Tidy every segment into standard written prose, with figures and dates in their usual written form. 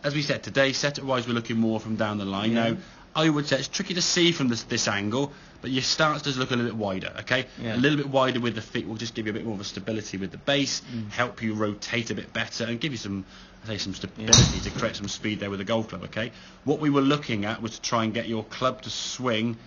as we said today, setup-wise, we're looking more from down the line. Now, I would say it's tricky to see from this angle, but your stance does look a little bit wider, okay? A little bit wider with the feet will just give you a bit more of a stability with the base, help you rotate a bit better, and give you some stability to create some speed there with the golf club, okay? What we were looking at was to try and get your club to swing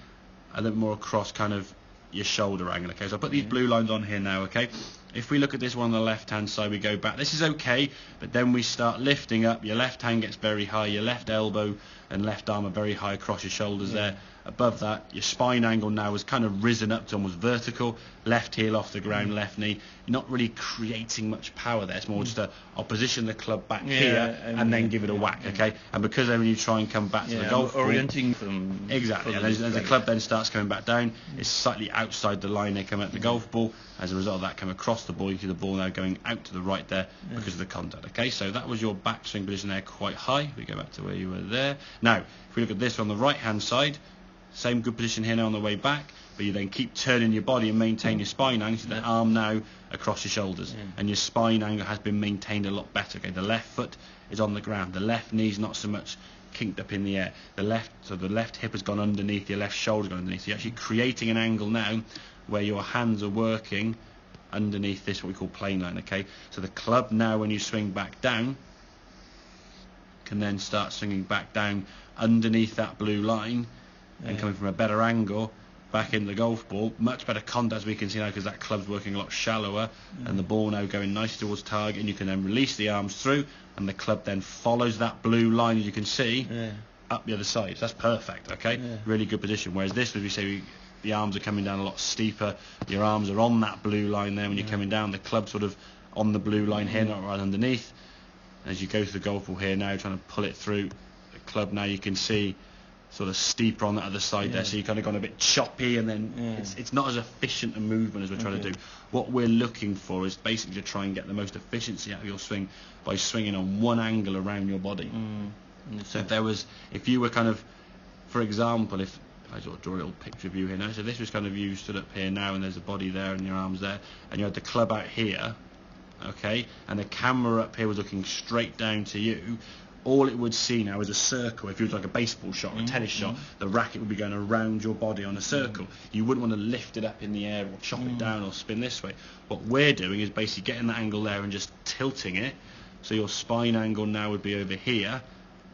a little more across kind of your shoulder angle, okay? So I'll put these blue lines on here now, okay? If we look at this one on the left-hand side, we go back. This is okay, but then we start lifting up. Your left hand gets very high. Your left elbow and left arm are very high across your shoulders there. Above that, your spine angle now has kind of risen up to almost vertical. Left heel off the ground, left knee. You're not really creating much power there. It's more just I'll position the club back here and then give it a whack, okay? And because then when you try and come back to the golf ball, orienting from exactly, and as the club then starts coming back down, it's slightly outside the line they come at the golf ball. As a result of that, come across the ball. You see the ball now going out to the right there because of the contact, okay? So that was your backswing position there, quite high. We go back to where you were there. Now, if we look at this on the right-hand side, same good position here now on the way back, but you then keep turning your body and maintain your spine angle, so the arm now across your shoulders, and your spine angle has been maintained a lot better, okay? The left foot is on the ground, the left knee's not so much kinked up in the air, the left hip has gone underneath, your left shoulder's gone underneath, so you're actually creating an angle now where your hands are working underneath this, what we call plane line, okay? So the club now, when you swing back down, can then start swinging back down underneath that blue line, and coming from a better angle back in the golf ball. Much better contact, as we can see now, because that club's working a lot shallower, and the ball now going nicely towards target, and you can then release the arms through, and the club then follows that blue line, as you can see, up the other side. So that's perfect, okay? Really good position. Whereas this, as we say, the arms are coming down a lot steeper. Your arms are on that blue line there when you're coming down. The club sort of on the blue line here, not right underneath. As you go to the golf ball here now, trying to pull it through the club now, you can see sort of steeper on that other side there, so you've kind of gone a bit choppy, and then it's not as efficient a movement as we're trying to do. What we're looking for is basically to try and get the most efficiency out of your swing by swinging on one angle around your body. So if you were kind of, for example, if I sort of draw a little picture of you here now, so this was kind of you stood up here now, and there's a body there and your arms there, and you had the club out here, okay, and the camera up here was looking straight down to you. All it would see now is a circle. If you was like a baseball shot or a tennis shot, the racket would be going around your body on a circle. You wouldn't want to lift it up in the air or chop it down or spin this way. What we're doing is basically getting that angle there and just tilting it. So your spine angle now would be over here,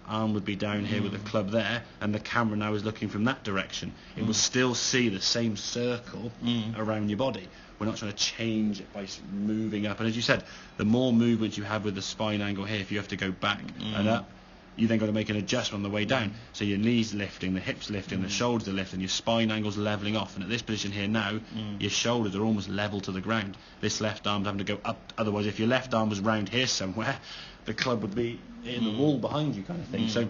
arm would be down here with the club there, and the camera now is looking from that direction. It will still see the same circle around your body. We're not trying to change it by moving up. And as you said, the more movement you have with the spine angle here, if you have to go back and up, you then got to make an adjustment on the way down. So your knees lifting, the hips lifting, the shoulders are lifting, your spine angle's leveling off. And at this position here now, your shoulders are almost level to the ground. This left arm's having to go up. Otherwise, if your left arm was round here somewhere, the club would be in the wall behind you, kind of thing. So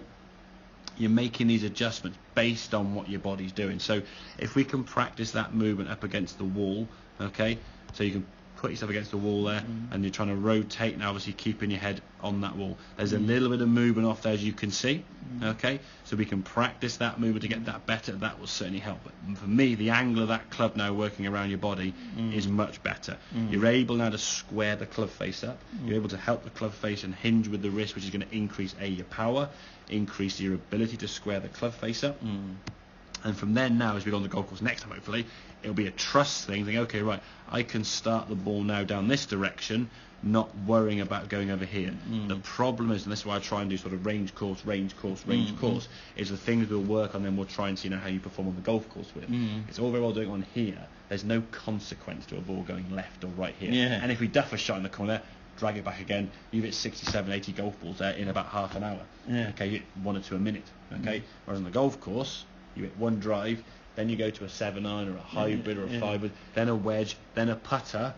you're making these adjustments based on what your body's doing. So if we can practice that movement up against the wall, okay, so you can put yourself against the wall there, and you're trying to rotate, and obviously keeping your head on that wall. There's a little bit of movement off there, as you can see, okay, so we can practice that movement to get that better. That will certainly help. But for me, the angle of that club now working around your body is much better. You're able now to square the club face up. You're able to help the club face and hinge with the wrist, which is going to increase your power, increase your ability to square the club face up. And from then now, as we go on the golf course next time, hopefully, it'll be a trust thing. Think, okay, right, I can start the ball now down this direction, not worrying about going over here. The problem is, and this is why I try and do sort of range course, is the things we'll work on, then we'll try and see how you perform on the golf course with. It's all very well doing it on here. There's no consequence to a ball going left or right here. And if we duff a shot in the corner, drag it back again, you've hit 67, 80 golf balls there in about half an hour. Okay, you hit 1 or 2 a minute. Okay, whereas on the golf course, you hit one drive, then you go to a 7-iron or a hybrid or a 5-wood, then a wedge, then a putter,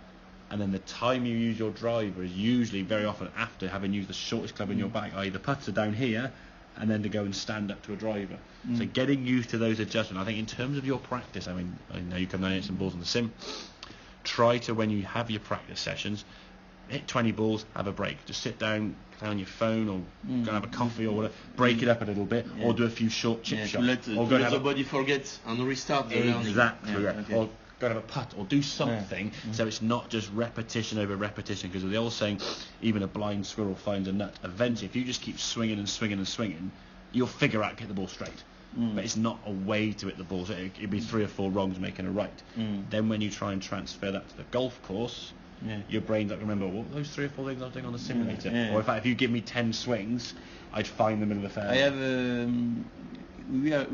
and then the time you use your driver is usually very often after having used the shortest club in your bag, i.e. the putter down here, and then to go and stand up to a driver. So getting used to those adjustments, I think in terms of your practice, I mean, I know you come down and hit some balls on the sim, try to, when you have your practice sessions, hit 20 balls, have a break. Just sit down, play on your phone, or go and have a coffee or whatever. Break it up a little bit, or do a few short chip shots. Let the body forget and restart. Exactly. Or go and have a putt or do something. So it's not just repetition over repetition, because the old saying, even a blind squirrel finds a nut. Eventually, if you just keep swinging and swinging and swinging, you'll figure out to hit the ball straight. But it's not a way to hit the ball. So it'd be 3 or 4 wrongs making a right. Then when you try and transfer that to the golf course, your brain doesn't remember what those 3 or 4 things I was doing on the simulator. Or in fact, if you give me 10 swings, I'd find them in the fairway. I have. We are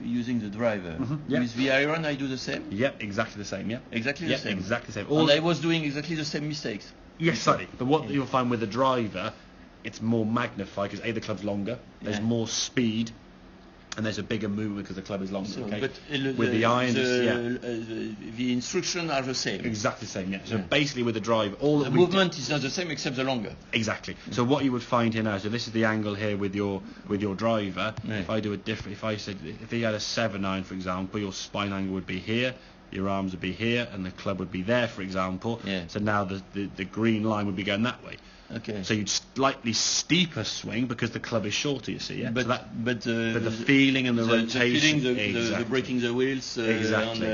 using the driver. With the iron, I do the same. Yep, exactly the same. Yeah, exactly the same. Exactly the same. And I was doing exactly the same mistakes. Yes, slightly. But what you'll find with the driver, it's more magnified because the club's longer. There's more speed, and there's a bigger movement because the club is longer. So, okay. But with the irons, the instructions are the same. Exactly the same. Yeah. So basically, with the drive, all the movement is not the same except the longer. Exactly. So what you would find here now. So this is the angle here with your driver. Yeah. If I do a different, if I said if he had a 7-iron, for example, your spine angle would be here. Your arms would be here, and the club would be there, for example. Yeah. So now the green line would be going that way. Okay. So you'd slightly steeper swing because the club is shorter, you see. Yeah. But so but the feeling and the rotation, the breaking the wheels, exactly.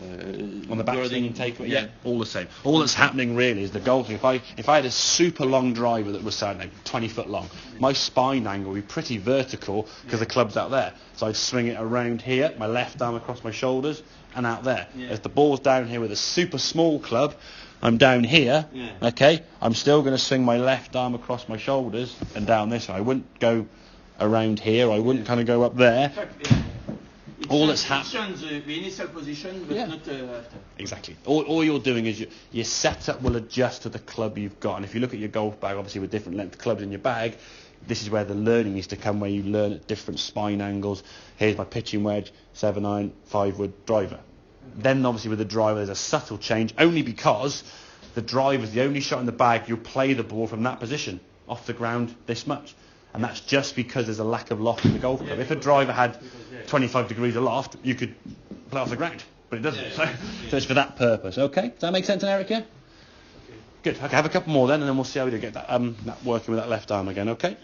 on the backswing and take, all the same. All that's happening really is the golfing. If I had a super long driver that was 20 foot long, my spine angle would be pretty vertical because the club's out there. So I'd swing it around here, my left arm across my shoulders, and out there. As the ball's down here with a super small club, I'm down here. Okay, I'm still going to swing my left arm across my shoulders and down this way. I wouldn't go around here. I wouldn't kind of go up there. All that's happening. The initial position, but not after. Exactly. All you're doing is your setup will adjust to the club you've got. And if you look at your golf bag, obviously with different length clubs in your bag, this is where the learning needs to come, where you learn at different spine angles. Here's my pitching wedge, 7-iron, 5-wood driver. Then obviously with the driver, there's a subtle change, only because the driver is the only shot in the bag. You'll play the ball from that position, off the ground this much. And that's just because there's a lack of loft in the golf club. If a driver had 25 degrees of loft, you could play off the ground, but it doesn't. So it's for that purpose. Okay, does that make sense, Eric? Yeah. Good. Okay, have a couple more then, and then we'll see how we do get that working with that left arm again. Okay.